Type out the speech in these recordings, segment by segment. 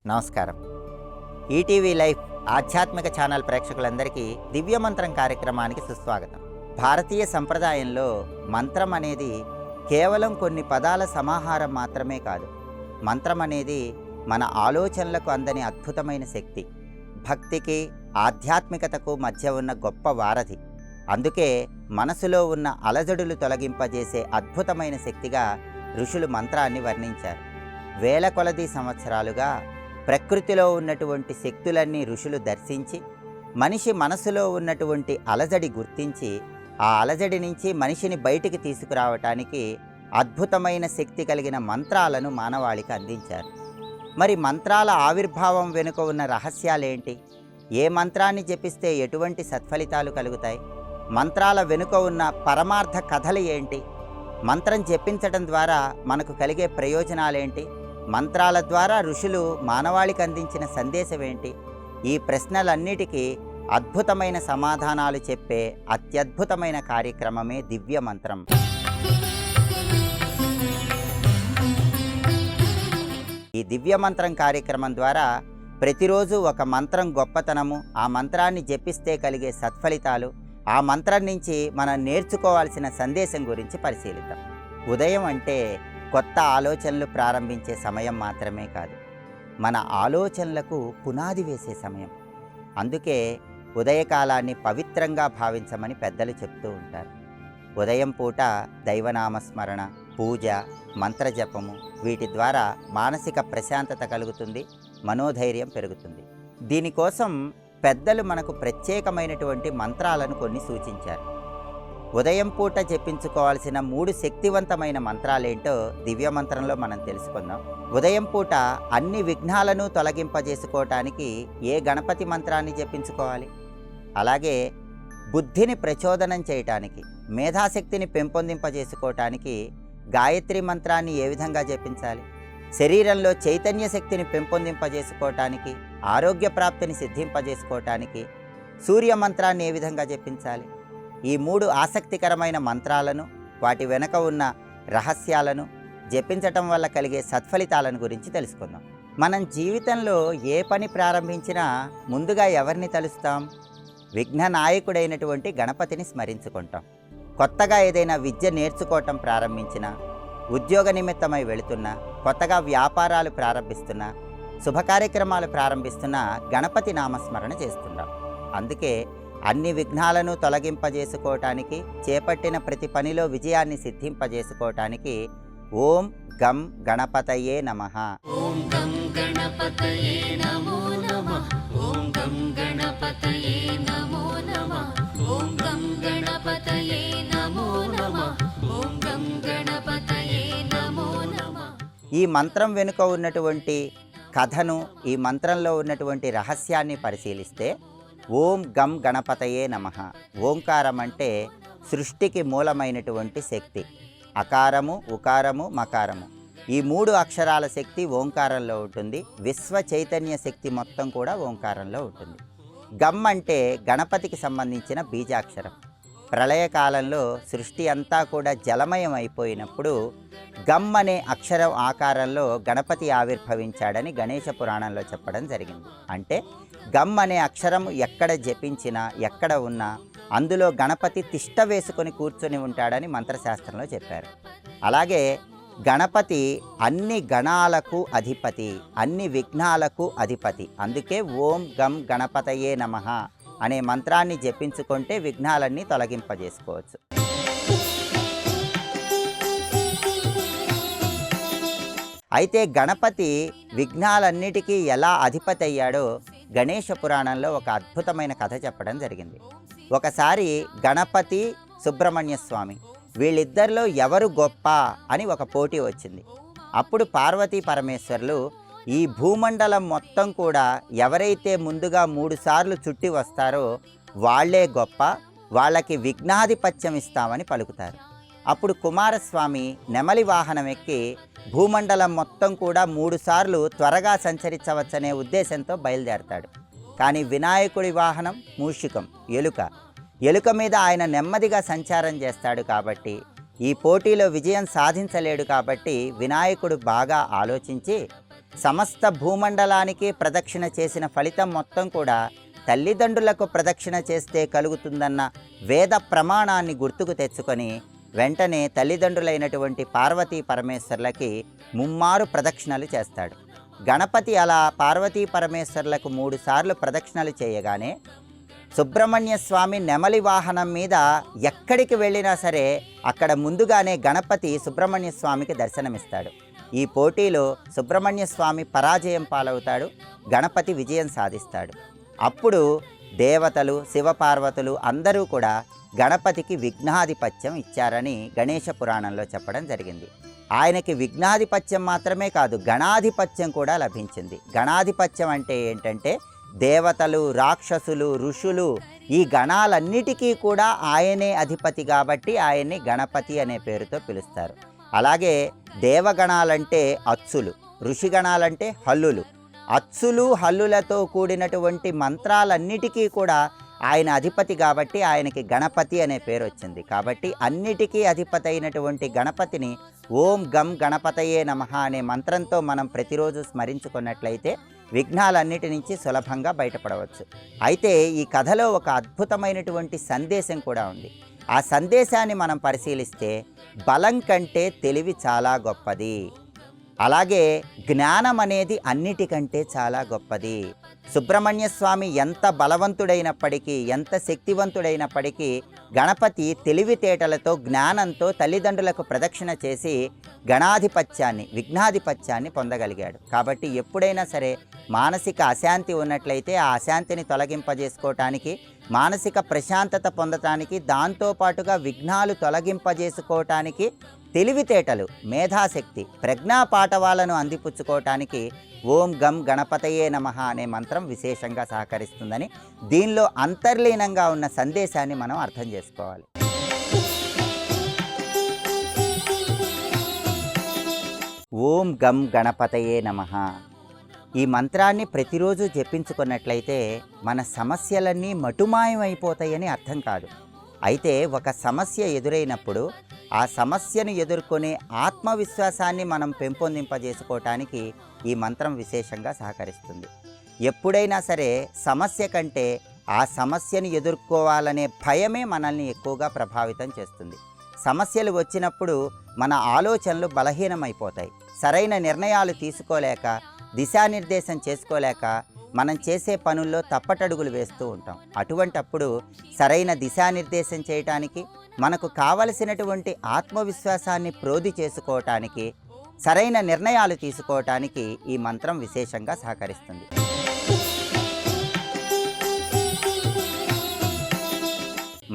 నమస్కారం. ETV life ఆధ్యాత్మిక channel ప్రేక్షకులందరికీ దివ్యమంత్రం కార్యక్రమానికి సుస్వాగతం. భారతీయ సంప్రదాయంలో మంత్రం అనేది కేవలం కొన్ని పదాల సమాహారం మాత్రమే కాదు. మంత్రం అనేది మన ఆలోచనలకు అందని అద్భుతమైన శక్తి. భక్తికి ఆధ్యాత్మికతకు మధ్య ఉన్న గొప్ప వారధి. అందుకే మనసులో ఉన్న అలజడులు తొలగింపజేసే అద్భుతమైన శక్తిగా ఋషులు మంత్రాన్ని వర్ణించారు. వేల కొలది సంవత్సరాలుగా ప్రకృతిలో ఉన్నటువంటి శక్తులన్నీ ఋషులు దర్శించి మనిషి మనసులో ఉన్నటువంటి అలజడి గుర్తించి ఆ అలజడి నుంచి మనిషిని బయటికి తీసుకురావటానికి అద్భుతమైన శక్తి కలిగిన మంత్రాలను మానవాళికి అందించారు. మరి మంత్రాల ఆవిర్భావం వెనుక ఉన్న రహస్యాలేంటి? ఏ మంత్రాన్ని జపిస్తే ఎటువంటి సత్ఫలితాలు కలుగుతాయి? మంత్రాల వెనుక ఉన్న పరమార్థ కథలు ఏంటి? మంత్రం జపించడం ద్వారా మనకు కలిగే ప్రయోజనాలేంటి? మంత్రాల ద్వారా ఋషులు మానవాళికి అందించిన సందేశం ఏంటి? ఈ ప్రశ్నలన్నిటికీ అద్భుతమైన సమాధానాలు చెప్పే అత్యద్భుతమైన కార్యక్రమమే దివ్య మంత్రం. ఈ దివ్య మంత్రం కార్యక్రమం ద్వారా ప్రతిరోజు ఒక మంత్రం గొప్పతనము, ఆ మంత్రాన్ని జపిస్తే కలిగే సత్ఫలితాలు, ఆ మంత్రం నుంచి మనం నేర్చుకోవాల్సిన సందేశం గురించి పరిశీలిద్దాం. ఉదయం అంటే కొత్త ఆలోచనలు ప్రారంభించే సమయం మాత్రమే కాదు, మన ఆలోచనలకు పునాది వేసే సమయం. అందుకే ఉదయకాలాన్ని పవిత్రంగా భావించమని పెద్దలు చెప్తూ ఉంటారు. ఉదయం పూట దైవనామస్మరణ, పూజ, మంత్రజపము వీటి ద్వారా మానసిక ప్రశాంతత కలుగుతుంది, మనోధైర్యం పెరుగుతుంది. దీనికోసం పెద్దలు మనకు ప్రత్యేకమైనటువంటి మంత్రాలను కొన్ని సూచించారు. ఉదయం పూట జపించుకోవాల్సిన 3 శక్తివంతమైన మంత్రాలేంటో దివ్య మంత్రంలో మనం తెలుసుకుందాం. ఉదయం పూట అన్ని విఘ్నాలను తొలగింపజేసుకోవటానికి ఏ గణపతి మంత్రాన్ని జపించుకోవాలి? అలాగే బుద్ధిని ప్రచోదనం చేయటానికి, మేధాశక్తిని పెంపొందింపజేసుకోవటానికి గాయత్రి మంత్రాన్ని ఏ విధంగా జపించాలి? శరీరంలో చైతన్య శక్తిని పెంపొందింపజేసుకోవటానికి, ఆరోగ్య ప్రాప్తిని సిద్ధింపజేసుకోవటానికి సూర్య మంత్రాన్ని ఏ విధంగా జపించాలి? ఈ 3 ఆసక్తికరమైన మంత్రాలను, వాటి వెనక ఉన్న రహస్యాలను, జపించటం వల్ల కలిగే సత్ఫలితాలను గురించి తెలుసుకుందాం. మనం జీవితంలో ఏ పని ప్రారంభించినా ముందుగా ఎవరిని తలుస్తాం? విఘ్న నాయకుడైనటువంటి గణపతిని స్మరించుకుంటాం. కొత్తగా ఏదైనా విద్య నేర్చుకోవటం ప్రారంభించినా, ఉద్యోగ నిమిత్తమై వెళుతున్నా, కొత్తగా వ్యాపారాలు ప్రారంభిస్తున్నా, శుభకార్యక్రమాలు ప్రారంభిస్తున్నా గణపతి నామస్మరణ చేస్తున్నాం. అందుకే అన్ని విఘ్నాలను తొలగింపజేసుకోవటానికి, చేపట్టిన ప్రతి పనిలో విజయాన్ని సిద్ధింపజేసుకోవటానికి ఓం గం గణపతయే నమః. ఓం గం గణపతయే నమో నమః. ఓం గం గణపతయే నమో నమః. ఓం గం గణపతయే నమో నమః. ఓం గం గణపతయే నమో నమః. ఈ మంత్రం వెనుక ఉన్నటువంటి కథను, ఈ మంత్రంలో ఉన్నటువంటి రహస్యాన్ని పరిశీలిస్తే ఓం గం గణపతయే నమః. ఓంకారం అంటే సృష్టికి మూలమైనటువంటి శక్తి. అకారము, ఉకారము, మకారము ఈ 3 అక్షరాల శక్తి ఓంకారంలో ఉంటుంది. విశ్వ చైతన్య శక్తి మొత్తం కూడా ఓంకారంలో ఉంటుంది. గమ్ అంటే గణపతికి సంబంధించిన బీజాక్షరం. ప్రళయకాలంలో సృష్టి అంతా కూడా జలమయం అయిపోయినప్పుడు గమ్ అనే అక్షరం ఆకారంలో గణపతి ఆవిర్భవించాడని గణేశ పురాణంలో చెప్పడం జరిగింది. అంటే గమ్ అనే అక్షరం ఎక్కడ జపించినా, ఎక్కడ ఉన్నా అందులో గణపతి తిష్ట వేసుకొని కూర్చొని ఉంటాడని మంత్రశాస్త్రంలో చెప్పారు. అలాగే గణపతి అన్ని గణాలకు అధిపతి, అన్ని విఘ్నాలకు అధిపతి. అందుకే ఓం గం గణపతయే నమః అనే మంత్రాన్ని జపించుకుంటే విఘ్నాలన్నీ తొలగింపజేసుకోవచ్చు. అయితే గణపతి విఘ్నాలన్నిటికీ ఎలా అధిపతి అయ్యాడో గణేశ పురాణంలో ఒక అద్భుతమైన కథ చెప్పడం జరిగింది. ఒకసారి గణపతి, సుబ్రహ్మణ్య స్వామి వీళ్ళిద్దరిలో ఎవరు గొప్ప అని ఒక పోటీ వచ్చింది. అప్పుడు పార్వతీ పరమేశ్వరులు ఈ భూమండలం మొత్తం కూడా ఎవరైతే ముందుగా 3 సార్లు చుట్టి వస్తారో వాళ్లే గొప్ప, వాళ్ళకి విఘ్నాధిపత్యం ఇస్తామని పలుకుతారు. అప్పుడు కుమారస్వామి నెమలి వాహనం ఎక్కి భూమండలం మొత్తం కూడా 3 సార్లు త్వరగా సంచరించవచ్చనే ఉద్దేశంతో బయలుదేరతాడు. కానీ వినాయకుడి వాహనం మూషికం, ఎలుక. ఎలుక మీద ఆయన నెమ్మదిగా సంచారం చేస్తాడు కాబట్టి ఈ పోటీలో విజయం సాధించలేడు. కాబట్టి వినాయకుడు బాగా ఆలోచించి సమస్త భూమండలానికి ప్రదక్షిణ చేసిన ఫలితం మొత్తం కూడా తల్లిదండ్రులకు ప్రదక్షిణ చేస్తే కలుగుతుందన్న వేద ప్రమాణాన్ని గుర్తుకు తెచ్చుకొని వెంటనే తల్లిదండ్రులైనటువంటి పార్వతీ పరమేశ్వర్లకి ముమ్మారు ప్రదక్షిణలు చేస్తాడు. గణపతి అలా పార్వతీ పరమేశ్వర్లకు 3 సార్లు ప్రదక్షిణలు చేయగానే సుబ్రహ్మణ్య స్వామి నెమలి వాహనం మీద ఎక్కడికి వెళ్ళినా సరే అక్కడ ముందుగానే గణపతి సుబ్రహ్మణ్య స్వామికి దర్శనమిస్తాడు. ఈ పోటీలో సుబ్రహ్మణ్య స్వామి పరాజయం పాలవుతాడు, గణపతి విజయం సాధిస్తాడు. అప్పుడు దేవతలు శివపార్వతులు అందరూ కూడా గణపతికి విఘ్నాధిపత్యం ఇచ్చారని గణేష పురాణంలో చెప్పడం జరిగింది. ఆయనకి విఘ్నాధిపత్యం మాత్రమే కాదు, గణాధిపత్యం కూడా లభించింది. గణాధిపత్యం అంటే ఏంటంటే దేవతలు, రాక్షసులు, ఋషులు ఈ గణాలన్నిటికీ కూడా ఆయనే అధిపతి కాబట్టి ఆయన్ని గణపతి అనే పేరుతో పిలుస్తారు. అలాగే దేవగణాలంటే అచ్చులు, ఋషిగణాలంటే హల్లులు. అచ్చులు హల్లులతో కూడినటువంటి మంత్రాలన్నిటికీ కూడా ఆయన అధిపతి కాబట్టి ఆయనకి గణపతి అనే పేరు వచ్చింది. కాబట్టి అన్నిటికీ అధిపతి అయినటువంటి గణపతిని ఓం గం గణపతయే నమః అనే మంత్రంతో మనం ప్రతిరోజు స్మరించుకున్నట్లయితే విఘ్నాలన్నిటి నుంచి సులభంగా బయటపడవచ్చు. అయితే ఈ కథలో ఒక అద్భుతమైనటువంటి సందేశం కూడా ఉంది. ఆ సందేశాన్ని మనం పరిశీలిస్తే బలం కంటే తెలివి చాలా గొప్పది, అలాగే జ్ఞానం అనేది అన్నిటికంటే చాలా గొప్పది. సుబ్రహ్మణ్య స్వామి ఎంత బలవంతుడైనప్పటికీ, ఎంత శక్తివంతుడైనప్పటికీ గణపతి తెలివితేటలతో, జ్ఞానంతో తల్లిదండ్రులకు ప్రదక్షిణ చేసి గణాధిపత్యాన్ని, విఘ్నాధిపత్యాన్ని పొందగలిగాడు. కాబట్టి ఎప్పుడైనా సరే మానసిక అశాంతి ఉన్నట్లయితే ఆ అశాంతిని తొలగింపజేసుకోవటానికి, మానసిక ప్రశాంతత పొందటానికి, దాంతోపాటుగా విఘ్నాలు తొలగింపజేసుకోవటానికి తెలివితేటలు, మేధాశక్తి, ప్రజ్ఞా పాఠవాలను అందిపుచ్చుకోవటానికి ఓం గం గణపతయే నమః అనే మంత్రం విశేషంగా సహకరిస్తుందని, దీనిలో అంతర్లీనంగా ఉన్న సందేశాన్ని మనం అర్థం చేసుకోవాలి. ఓం గం గణపతయే నమః ఈ మంత్రాన్ని ప్రతిరోజు జపించుకున్నట్లయితే మన సమస్యలన్నీ మటుమాయమైపోతాయని అర్థం కాదు. అయితే ఒక సమస్య ఎదురైనప్పుడు ఆ సమస్యను ఎదుర్కొనే ఆత్మవిశ్వాసాన్ని మనం పెంపొందింపజేసుకోవటానికి ఈ మంత్రం విశేషంగా సహకరిస్తుంది. ఎప్పుడైనా సరే సమస్య కంటే ఆ సమస్యను ఎదుర్కోవాలనే భయమే మనల్ని ఎక్కువగా ప్రభావితం చేస్తుంది. సమస్యలు వచ్చినప్పుడు మన ఆలోచనలు బలహీనమైపోతాయి. సరైన నిర్ణయాలు తీసుకోలేక, దిశానిర్దేశం చేసుకోలేక మనం చేసే పనుల్లో తప్పటడుగులు వేస్తూ ఉంటాం. అటువంటప్పుడు సరైన దిశానిర్దేశం చేయటానికి, మనకు కావలసినటువంటి ఆత్మవిశ్వాసాన్ని ప్రోధి చేసుకోవటానికి, సరైన నిర్ణయాలు తీసుకోవటానికి ఈ మంత్రం విశేషంగా సహకరిస్తుంది.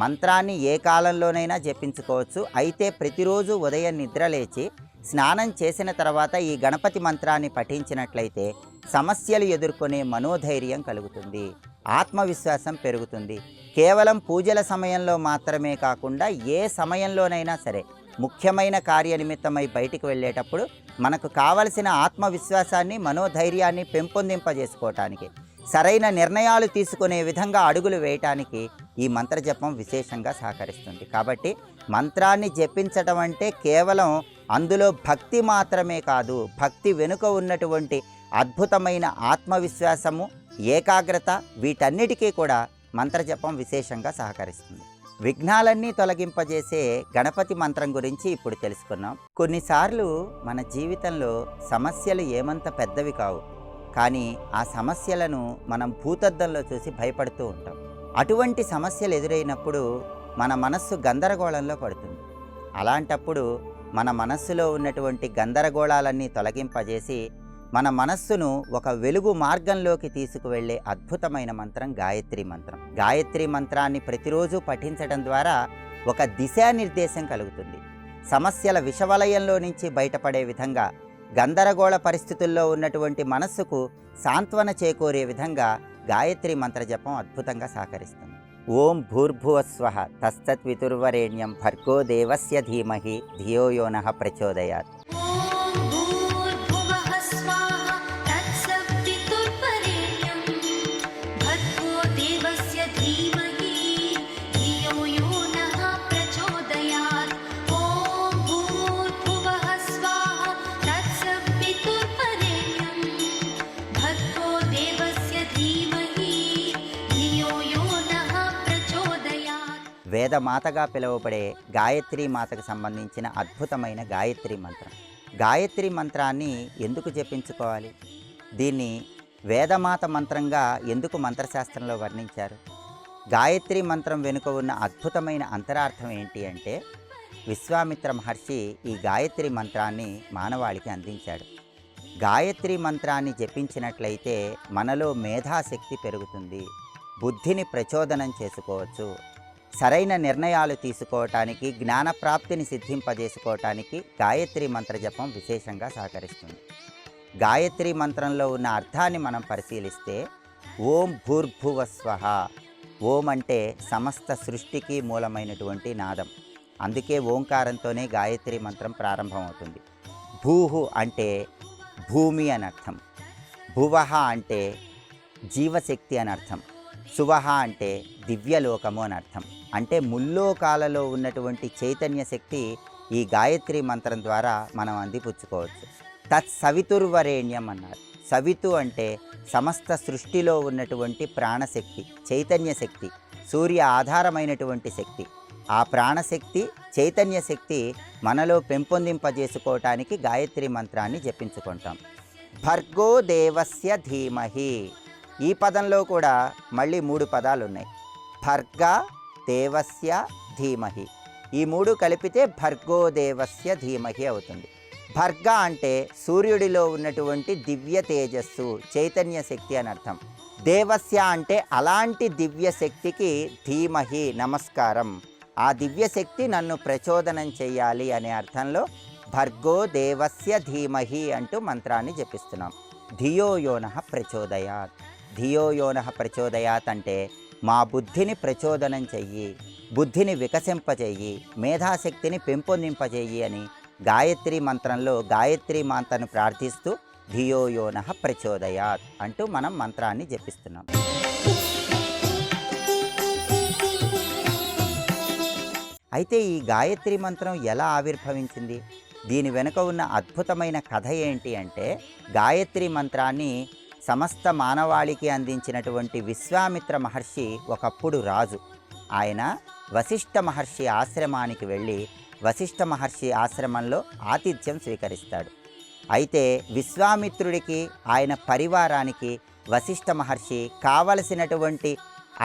మంత్రాన్ని ఏ కాలంలోనైనా జపించుకోవచ్చు. అయితే ప్రతిరోజు ఉదయం నిద్రలేచి స్నానం చేసిన తర్వాత ఈ గణపతి మంత్రాన్ని పఠించినట్లయితే సమస్యలు ఎదుర్కొనే మనోధైర్యం కలుగుతుంది, ఆత్మవిశ్వాసం పెరుగుతుంది. కేవలం పూజల సమయంలో మాత్రమే కాకుండా ఏ సమయంలోనైనా సరే ముఖ్యమైన కార్యనిమిత్తమై బయటికి వెళ్ళేటప్పుడు మనకు కావలసిన ఆత్మవిశ్వాసాన్ని, మనోధైర్యాన్ని పెంపొందింపజేసుకోవటానికి, సరైన నిర్ణయాలు తీసుకునే విధంగా అడుగులు వేయటానికి ఈ మంత్రజపం విశేషంగా సహకరిస్తుంది. కాబట్టి మంత్రాన్ని జపించటం అంటే కేవలం అందులో భక్తి మాత్రమే కాదు, భక్తి వెనుక ఉన్నటువంటి అద్భుతమైన ఆత్మవిశ్వాసము, ఏకాగ్రత, వీటన్నిటికీ కూడా మంత్రజపం విశేషంగా సహకరిస్తుంది. విఘ్నాలన్నీ తొలగింపజేసే గణపతి మంత్రం గురించి ఇప్పుడు తెలుసుకున్నాం. కొన్నిసార్లు మన జీవితంలో సమస్యలు ఏమంత పెద్దవి కావు, కానీ ఆ సమస్యలను మనం భూతద్దంలో చూసి భయపడుతూ ఉంటాం. అటువంటి సమస్యలు ఎదురైనప్పుడు మన మనస్సు గందరగోళంలో పడుతుంది. అలాంటప్పుడు మన మనస్సులో ఉన్నటువంటి గందరగోళాలన్నీ తొలగింపజేసి మన మనస్సును ఒక వెలుగు మార్గంలోకి తీసుకువెళ్ళే అద్భుతమైన మంత్రం గాయత్రి మంత్రం. గాయత్రి మంత్రాన్ని ప్రతిరోజు పఠించడం ద్వారా ఒక దిశానిర్దేశం కలుగుతుంది. సమస్యల విషవలయంలో నుంచి బయటపడే విధంగా, గందరగోళ పరిస్థితుల్లో ఉన్నటువంటి మనస్సుకు సాంత్వన చేకూరే విధంగా గాయత్రి మంత్రజపం అద్భుతంగా సహకరిస్తుంది. ఓం భూర్భువస్వః తత్సవితుర్వరేణ్యం భర్గో దేవస్య ధీమహి ధియో యో నః ప్రచోదయాత్. వేదమాతగా పిలువబడే గాయత్రీ మాతకు సంబంధించిన అద్భుతమైన గాయత్రి మంత్రం. గాయత్రి మంత్రాన్ని ఎందుకు జపించుకోవాలి? దీన్ని వేదమాత మంత్రంగా ఎందుకు మంత్రశాస్త్రంలో వర్ణించారు? గాయత్రి మంత్రం వెనుక ఉన్న అద్భుతమైన అంతరార్థం ఏంటి అంటే, విశ్వామిత్ర మహర్షి ఈ గాయత్రి మంత్రాన్ని మానవాళికి అందించాడు. గాయత్రి మంత్రాన్ని జపించినట్లయితే మనలో మేధాశక్తి పెరుగుతుంది, బుద్ధిని ప్రచోదనం చేసుకోవచ్చు, సరైన నిర్ణయాలు తీసుకోవటానికి, జ్ఞానప్రాప్తిని సిద్ధింపజేసుకోవటానికి గాయత్రి మంత్ర జపం విశేషంగా సహకరిస్తుంది. గాయత్రి మంత్రంలో ఉన్న అర్థాన్ని మనం పరిశీలిస్తే, ఓం భూర్భువస్వః. ఓం అంటే సమస్త సృష్టికి మూలమైనటువంటి నాదం, అందుకే ఓంకారంతోనే గాయత్రి మంత్రం ప్రారంభమవుతుంది. భూహు అంటే భూమి అని అర్థం, భువః అంటే జీవశక్తి అని అర్థం, సువహ అంటే దివ్యలోకము అని అర్థం. అంటే ముల్లోకాలలో ఉన్నటువంటి చైతన్య శక్తి ఈ గాయత్రి మంత్రం ద్వారా మనం అందిపుచ్చుకోవచ్చు. తత్ సవితుర్వరేణ్యం అన్నారు. సవితు అంటే సమస్త సృష్టిలో ఉన్నటువంటి ప్రాణశక్తి, చైతన్య శక్తి, సూర్య ఆధారమైనటువంటి శక్తి. ఆ ప్రాణశక్తి, చైతన్య శక్తి మనలో పెంపొందింపజేసుకోవటానికి గాయత్రి మంత్రాన్ని జపించుకుంటాం. భర్గో దేవస్య ధీమహి. ఈ పదంలో కూడా మళ్ళీ 3 పదాలు ఉన్నాయి. భర్గ దేవస్య ధీమహి, ఈ 3 కలిపితే భర్గో దేవస్య ధీమహి అవుతుంది. భర్గ అంటే సూర్యుడిలో ఉన్నటువంటి దివ్య తేజస్సు, చైతన్య శక్తి అని అర్థం. దేవస్య అంటే అలాంటి దివ్య శక్తికి ధీమహి నమస్కారం, ఆ దివ్యశక్తి నన్ను ప్రచోదనం చేయాలి అనే అర్థంలో భర్గో దేవస్య ధీమహి అంటూ మంత్రాన్ని జపిస్తున్నాం. ధియో యోనః ప్రచోదయాత్. ధియో యోనః ప్రచోదయాత్ అంటే మా బుద్ధిని ప్రచోదనం చెయ్యి, బుద్ధిని వికసింపజేయి, మేధాశక్తిని పెంపొందింపజేయి అని గాయత్రి మంత్రంలో గాయత్రి మాతను ప్రార్థిస్తూ ధియో యోనః ప్రచోదయాత్ అంటూ మనం మంత్రాన్ని జపిస్తున్నాం. అయితే ఈ గాయత్రి మంత్రం ఎలా ఆవిర్భవించింది? దీని వెనుక ఉన్న అద్భుతమైన కథ ఏంటి అంటే, గాయత్రి మంత్రాన్ని సమస్త మానవాళికి అందించినటువంటి విశ్వామిత్ర మహర్షి ఒకప్పుడు రాజు. ఆయన వశిష్ఠ మహర్షి ఆశ్రమానికి వెళ్ళి వశిష్ఠ మహర్షి ఆశ్రమంలో ఆతిథ్యం స్వీకరిస్తాడు. అయితే విశ్వామిత్రుడికి, ఆయన పరివారానికి వశిష్ఠ మహర్షి కావలసినటువంటి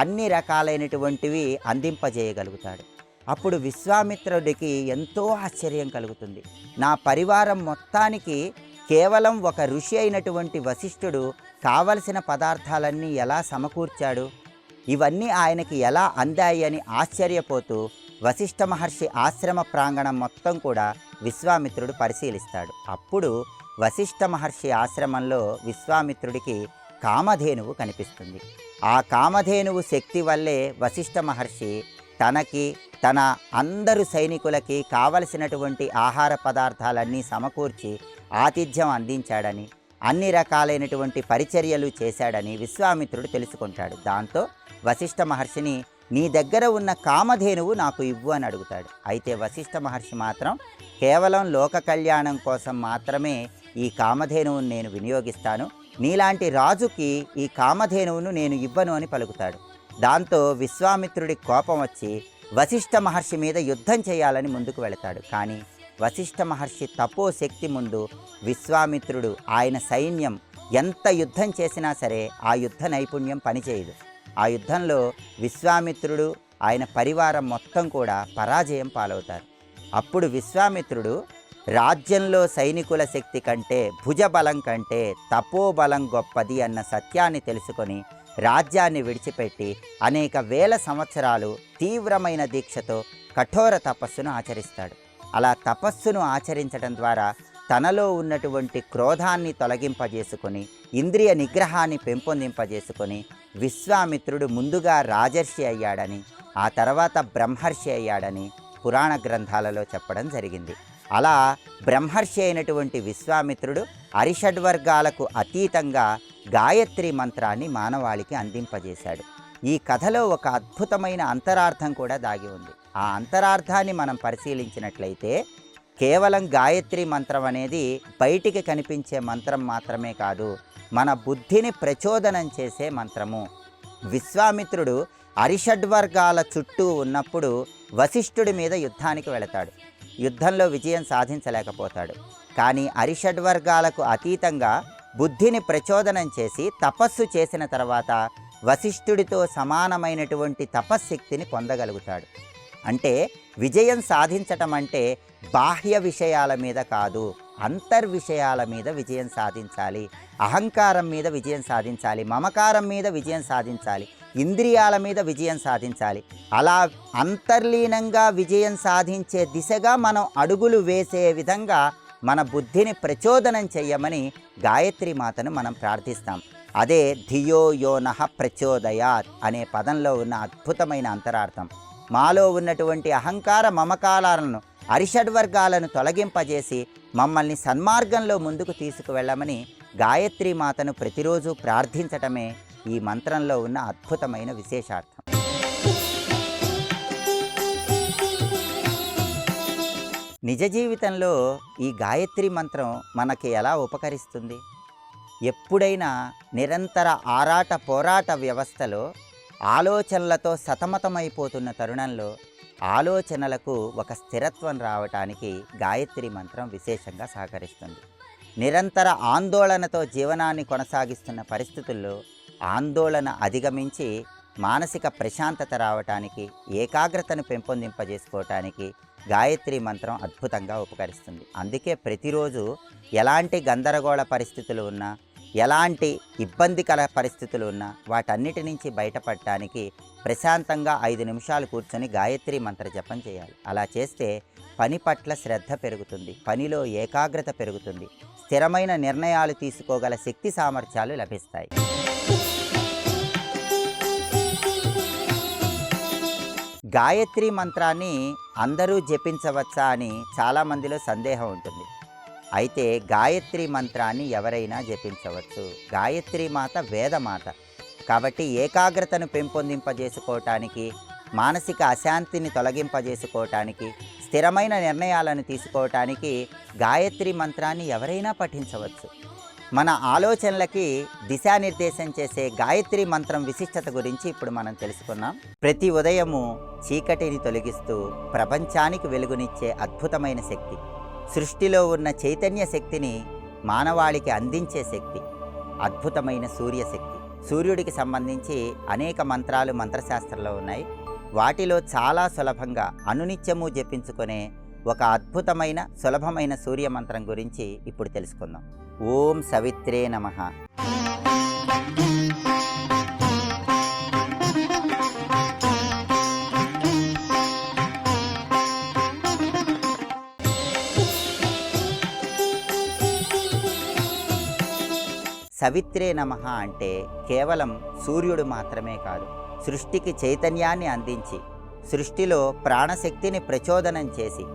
అన్ని రకాలైనటువంటివి అందింపజేయగలుగుతాడు. అప్పుడు విశ్వామిత్రుడికి ఎంతో ఆశ్చర్యం కలుగుతుంది. నా పరివారం మొత్తానికి కేవలం ఒక ఋషి అయినటువంటి వశిష్ఠుడు కావలసిన పదార్థాలన్నీ ఎలా సమకూర్చాడు, ఇవన్నీ ఆయనకి ఎలా అందాయి అని ఆశ్చర్యపోతూ వశిష్ఠ మహర్షి ఆశ్రమ ప్రాంగణం మొత్తం కూడా విశ్వామిత్రుడు పరిశీలిస్తాడు. అప్పుడు వశిష్ఠ మహర్షి ఆశ్రమంలో విశ్వామిత్రుడికి కామధేనువు కనిపిస్తుంది. ఆ కామధేనువు శక్తి వల్లే వశిష్ఠ మహర్షి తనకి, తన అందరు సైనికులకి కావలసినటువంటి ఆహార పదార్థాలన్నీ సమకూర్చి ఆతిథ్యం అందించాడని, అన్ని రకాలైనటువంటి పరిచర్యలు చేశాడని విశ్వామిత్రుడు తెలుసుకుంటాడు. దాంతో వశిష్ఠ మహర్షిని, నీ దగ్గర ఉన్న కామధేనువు నాకు ఇవ్వు అని అడుగుతాడు. అయితే వశిష్ఠ మహర్షి మాత్రం కేవలం లోక కళ్యాణం కోసం మాత్రమే ఈ కామధేనువును నేను వినియోగిస్తాను, నీలాంటి రాజుకి ఈ కామధేనువును నేను ఇవ్వను అని పలుకుతాడు. దాంతో విశ్వామిత్రుడి కోపం వచ్చి వశిష్ఠ మహర్షి మీద యుద్ధం చేయాలని ముందుకు వెళతాడు. కానీ వశిష్ఠ మహర్షి తపోశక్తి ముందు విశ్వామిత్రుడు, ఆయన సైన్యం ఎంత యుద్ధం చేసినా సరే ఆ యుద్ధ నైపుణ్యం పనిచేయదు. ఆ యుద్ధంలో విశ్వామిత్రుడు, ఆయన పరివారం మొత్తం కూడా పరాజయం పాలవుతారు. అప్పుడు విశ్వామిత్రుడు, రాజ్యంలో సైనికుల శక్తి కంటే, భుజబలం కంటే తపోబలం గొప్పది అన్న సత్యాన్ని తెలుసుకొని రాజ్యాన్ని విడిచిపెట్టి అనేక వేల సంవత్సరాలు తీవ్రమైన దీక్షతో కఠోర తపస్సును ఆచరిస్తాడు. అలా తపస్సును ఆచరించడం ద్వారా తనలో ఉన్నటువంటి క్రోధాన్ని తొలగింపజేసుకొని, ఇంద్రియ నిగ్రహాన్ని పెంపొందింపజేసుకొని విశ్వామిత్రుడు ముందుగా రాజర్షి అయ్యాడని, ఆ తర్వాత బ్రహ్మర్షి అయ్యాడని పురాణ గ్రంథాలలో చెప్పడం జరిగింది. అలా బ్రహ్మర్షి అయినటువంటి విశ్వామిత్రుడు అరిషడ్వర్గాలకు అతీతంగా గాయత్రి మంత్రాన్ని మానవాళికి అందింపజేశాడు. ఈ కథలో ఒక అద్భుతమైన అంతరార్థం కూడా దాగి ఉంది. ఆ అంతరార్థాన్ని మనం పరిశీలించినట్లయితే కేవలం గాయత్రి మంత్రం అనేది బయటికి కనిపించే మంత్రం మాత్రమే కాదు, మన బుద్ధిని ప్రచోదనం చేసే మంత్రము. విశ్వామిత్రుడు అరిషడ్వర్గాల చుట్టూ ఉన్నప్పుడు వశిష్ఠుడి మీద యుద్ధానికి వెళతాడు. యుద్ధంలో విజయం సాధించలేకపోతాడు. కానీ అరిషడ్వర్గాలకు అతీతంగా బుద్ధిని ప్రచోదనం చేసి తపస్సు చేసిన తర్వాత వశిష్ఠుడితో సమానమైనటువంటి తపశ్శక్తిని పొందగలుగుతాడు. అంటే విజయం సాధించటం అంటే బాహ్య విషయాల మీద కాదు, అంతర్విషయాల మీద విజయం సాధించాలి. అహంకారం మీద విజయం సాధించాలి, మమకారం మీద విజయం సాధించాలి, ఇంద్రియాల మీద విజయం సాధించాలి. అలా అంతర్లీనంగా విజయం సాధించే దిశగా మనం అడుగులు వేసే విధంగా మన బుద్ధిని ప్రచోదనం చెయ్యమని గాయత్రి మాతను మనం ప్రార్థిస్తాం. అదే ధియో యో నః ప్రచోదయాత్ అనే పదంలో ఉన్న అద్భుతమైన అంతరార్థం. మాలో ఉన్నటువంటి అహంకార మమకారాలను, అరిషడ్వర్గాలను తొలగింపజేసి మమ్మల్ని సన్మార్గంలో ముందుకు తీసుకువెళ్ళమని గాయత్రి మాతను ప్రతిరోజు ప్రార్థించటమే ఈ మంత్రంలో ఉన్న అద్భుతమైన విశేషార్థం. నిజ జీవితంలో ఈ గాయత్రి మంత్రం మనకి ఎలా ఉపకరిస్తుంది? ఎప్పుడైనా నిరంతర ఆరాట పోరాట వ్యవస్థలో ఆలోచనలతో సతమతమైపోతున్న తరుణంలో ఆలోచనలకు ఒక స్థిరత్వం రావటానికి గాయత్రి మంత్రం విశేషంగా సహకరిస్తుంది. నిరంతర ఆందోళనతో జీవనాన్ని కొనసాగిస్తున్న పరిస్థితుల్లో ఆందోళన అధిగమించి మానసిక ప్రశాంతత రావటానికి, ఏకాగ్రతను పెంపొందింపజేసుకోవటానికి గాయత్రి మంత్రం అద్భుతంగా ఉపకరిస్తుంది. అందుకే ప్రతిరోజు ఎలాంటి గందరగోళ పరిస్థితులు ఉన్నా, ఎలాంటి ఇబ్బందికర పరిస్థితులు ఉన్నా వాటన్నిటి నుంచి బయటపడటానికి ప్రశాంతంగా 5 నిమిషాలు కూర్చొని గాయత్రి మంత్ర జపం చేయాలి. అలా చేస్తే పని పట్ల శ్రద్ధ పెరుగుతుంది, పనిలో ఏకాగ్రత పెరుగుతుంది, స్థిరమైన నిర్ణయాలు తీసుకోగల శక్తి సామర్థ్యాలు లభిస్తాయి. గాయత్రి మంత్రాన్ని అందరూ జపించవచ్చా అని చాలామందిలో సందేహం ఉంటుంది. అయితే గాయత్రి మంత్రాన్ని ఎవరైనా జపించవచ్చు. గాయత్రి మాత వేదమాత కాబట్టి ఏకాగ్రతను పెంపొందింపజేసుకోవటానికి, మానసిక అశాంతిని తొలగింపజేసుకోవటానికి, స్థిరమైన నిర్ణయాలను తీసుకోవటానికి గాయత్రి మంత్రాన్ని ఎవరైనా పఠించవచ్చు. మన ఆలోచనలకి దిశానిర్దేశం చేసే గాయత్రి మంత్రం విశిష్టత గురించి ఇప్పుడు మనం తెలుసుకున్నాం. ప్రతి ఉదయము చీకటిని తొలగిస్తూ ప్రపంచానికి వెలుగునిచ్చే అద్భుతమైన శక్తి, సృష్టిలో ఉన్న చైతన్య శక్తిని మానవాళికి అందించే శక్తి, అద్భుతమైన సూర్యశక్తి. సూర్యుడికి సంబంధించి అనేక మంత్రాలు మంత్రశాస్త్రంలో ఉన్నాయి. వాటిలో చాలా సులభంగా అనునిత్యము జపించుకునే ఒక అద్భుతమైన సులభమైన సూర్య మంత్రం గురించి ఇప్పుడు తెలుసుకుందాం. ఓం సవిత్రే నమః. సవిత్రే నమః అంటే కేవలం సూర్యుడు మాత్రమే కాదు, సృష్టికి చైతన్యాన్ని అందించి, సృష్టిలో ప్రాణశక్తిని ప్రచోదనం చేసి,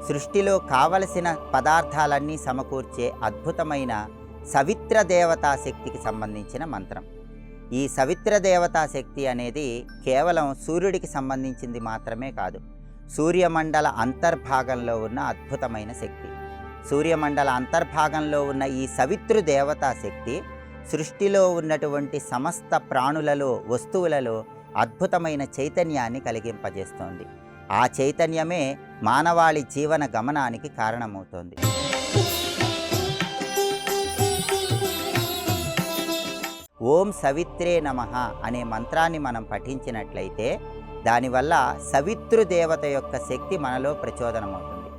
సృష్టిలో కావలసిన పదార్థాలన్నీ సమకూర్చే అద్భుతమైన సవిత్ర దేవతా శక్తికి సంబంధించిన మంత్రం. ఈ సవిత్ర దేవతా శక్తి అనేది కేవలం సూర్యుడికి సంబంధించింది మాత్రమే కాదు, సూర్యమండల అంతర్భాగంలో ఉన్న అద్భుతమైన శక్తి. సూర్యమండల అంతర్భాగంలో ఉన్న ఈ సవితృ దేవతా శక్తి సృష్టిలో ఉన్నటువంటి సమస్త ప్రాణులలో, వస్తువులలో అద్భుతమైన చైతన్యాన్ని కలిగింపజేస్తోంది. ఆ చైతన్యమే మానవాళి జీవన గమనానికి కారణమవుతోంది. ఓం సవిత్రే నమః అనే మంత్రాన్ని మనం పఠించినట్లయితే దానివల్ల సవితృదేవత యొక్క శక్తి మనలో ప్రచోదనమవుతుంది.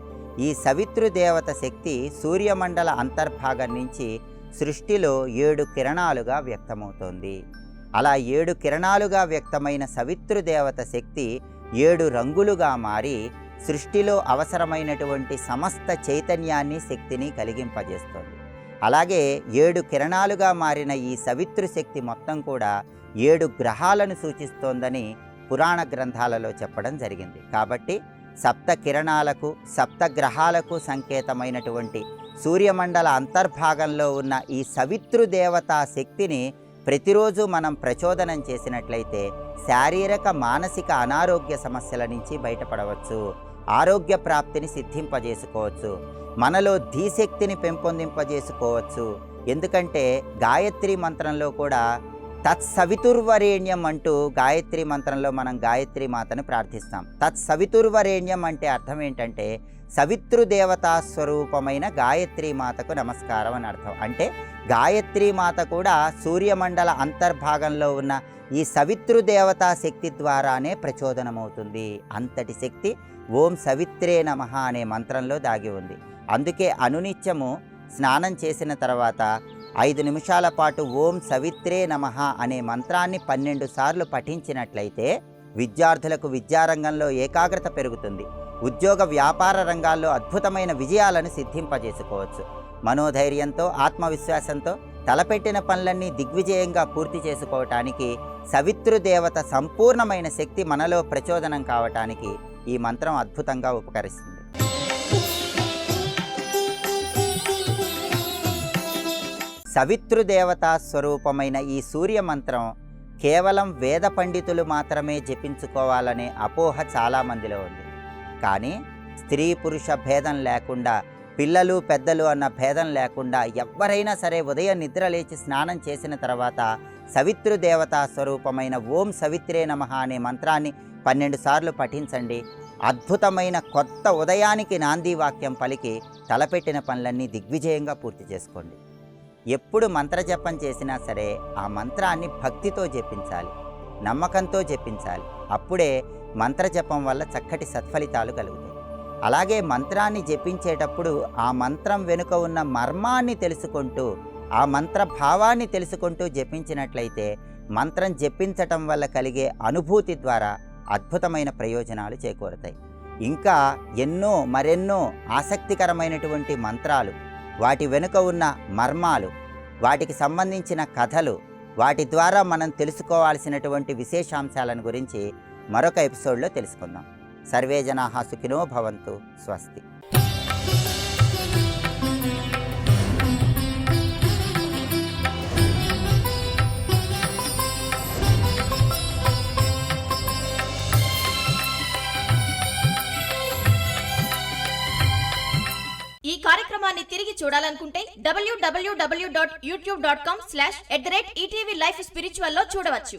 ఈ సవితృదేవత శక్తి సూర్యమండల అంతర్భాగం నుంచి సృష్టిలో 7 కిరణాలుగా వ్యక్తమవుతోంది. అలా 7 కిరణాలుగా వ్యక్తమైన సవితృదేవత శక్తి 7 రంగులుగా మారి సృష్టిలో అవసరమైనటువంటి సమస్త చైతన్యాన్ని, శక్తిని కలిగింపజేస్తోంది. అలాగే 7 కిరణాలుగా మారిన ఈ సవితృ శక్తి మొత్తం కూడా 7 గ్రహాలను సూచిస్తోందని పురాణ గ్రంథాలలో చెప్పడం జరిగింది. కాబట్టి సప్త కిరణాలకు, సప్త గ్రహాలకు సంకేతమైనటువంటి సూర్యమండల అంతర్భాగంలో ఉన్న ఈ సవితృదేవతా శక్తిని ప్రతిరోజు మనం ప్రచోదనం చేసినట్లయితే శారీరక, మానసిక అనారోగ్య సమస్యల నుంచి బయటపడవచ్చు, ఆరోగ్య ప్రాప్తిని సిద్ధింపజేసుకోవచ్చు, మనలో ధీశక్తిని పెంపొందింపజేసుకోవచ్చు. ఎందుకంటే గాయత్రి మంత్రంలో కూడా తత్సవితుర్వరేణ్యం అంటూ గాయత్రి మంత్రంలో మనం గాయత్రి మాతను ప్రార్థిస్తాం. తత్సవితుర్వరేణ్యం అంటే అర్థం ఏంటంటే సవితృదేవతా స్వరూపమైన గాయత్రి మాతకు నమస్కారం అని అర్థం. అంటే గాయత్రి మాత కూడా సూర్యమండల అంతర్భాగంలో ఉన్న ఈ సవితృదేవతా శక్తి ద్వారానే ప్రచోదనమవుతుంది. అంతటి శక్తి ఓం సవిత్రే నమః అనే మంత్రంలో దాగి ఉంది. అందుకే అనునిత్యము స్నానం చేసిన తర్వాత 5 నిమిషాల పాటు ఓం సవిత్రే నమః అనే మంత్రాన్ని 12 సార్లు పఠించినట్లయితే విద్యార్థులకు విద్యారంగంలో ఏకాగ్రత పెరుగుతుంది. ఉద్యోగ వ్యాపార రంగాల్లో అద్భుతమైన విజయాలను సిద్ధింపజేసుకోవచ్చు. మనోధైర్యంతో ఆత్మవిశ్వాసంతో తలపెట్టిన పనులన్నీ దిగ్విజయంగా పూర్తి చేసుకోవటానికి సవితృదేవత సంపూర్ణమైన శక్తి మనలో ప్రచోదనం కావటానికి ఈ మంత్రం అద్భుతంగా ఉపకరిస్తుంది. సవితృదేవతా స్వరూపమైన ఈ సూర్య మంత్రం కేవలం వేద పండితులు మాత్రమే జపించుకోవాలనే అపోహ చాలామందిలో ఉంది. కానీ స్త్రీ పురుష భేదం లేకుండా, పిల్లలు పెద్దలు అన్న భేదం లేకుండా ఎవరైనా సరే ఉదయం నిద్ర లేచి స్నానం చేసిన తర్వాత సవితృదేవతా స్వరూపమైన ఓం సవిత్రే నమః అనే మంత్రాన్ని 12 సార్లు పఠించండి. అద్భుతమైన కొత్త ఉదయానికి నాంది వాక్యం పలికి తలపెట్టిన పనులన్నీ దిగ్విజయంగా పూర్తి చేసుకోండి. ఎప్పుడు మంత్రజపం చేసినా సరే ఆ మంత్రాన్ని భక్తితో జపించాలి, నమ్మకంతో జపించాలి. అప్పుడే మంత్రజపం వల్ల చక్కటి సత్ఫలితాలు కలుగుతాయి. అలాగే మంత్రాన్ని జపించేటప్పుడు ఆ మంత్రం వెనుక ఉన్న మర్మాన్ని తెలుసుకుంటూ, ఆ మంత్ర భావాన్ని తెలుసుకుంటూ జపించినట్లయితే మంత్రం జపించటం వల్ల కలిగే అనుభూతి ద్వారా అద్భుతమైన ప్రయోజనాలు చేకూరుతాయి. ఇంకా మరెన్నో ఆసక్తికరమైనటువంటి మంత్రాలు, వాటి వెనుక ఉన్న మర్మాలు, వాటికి సంబంధించిన కథలు, వాటి ద్వారా మనం తెలుసుకోవాల్సినటువంటి విశేషాంశాలను గురించి మరొక ఎపిసోడ్లో తెలుసుకుందాం. సర్వే జనాః సుఖినో భవంతు. స్వస్తి. ఈ కార్యక్రమాన్ని తిరిగి చూడాలనుకుంటే www.youtube.com/@ETV Life Spiritual లో చూడవచ్చు.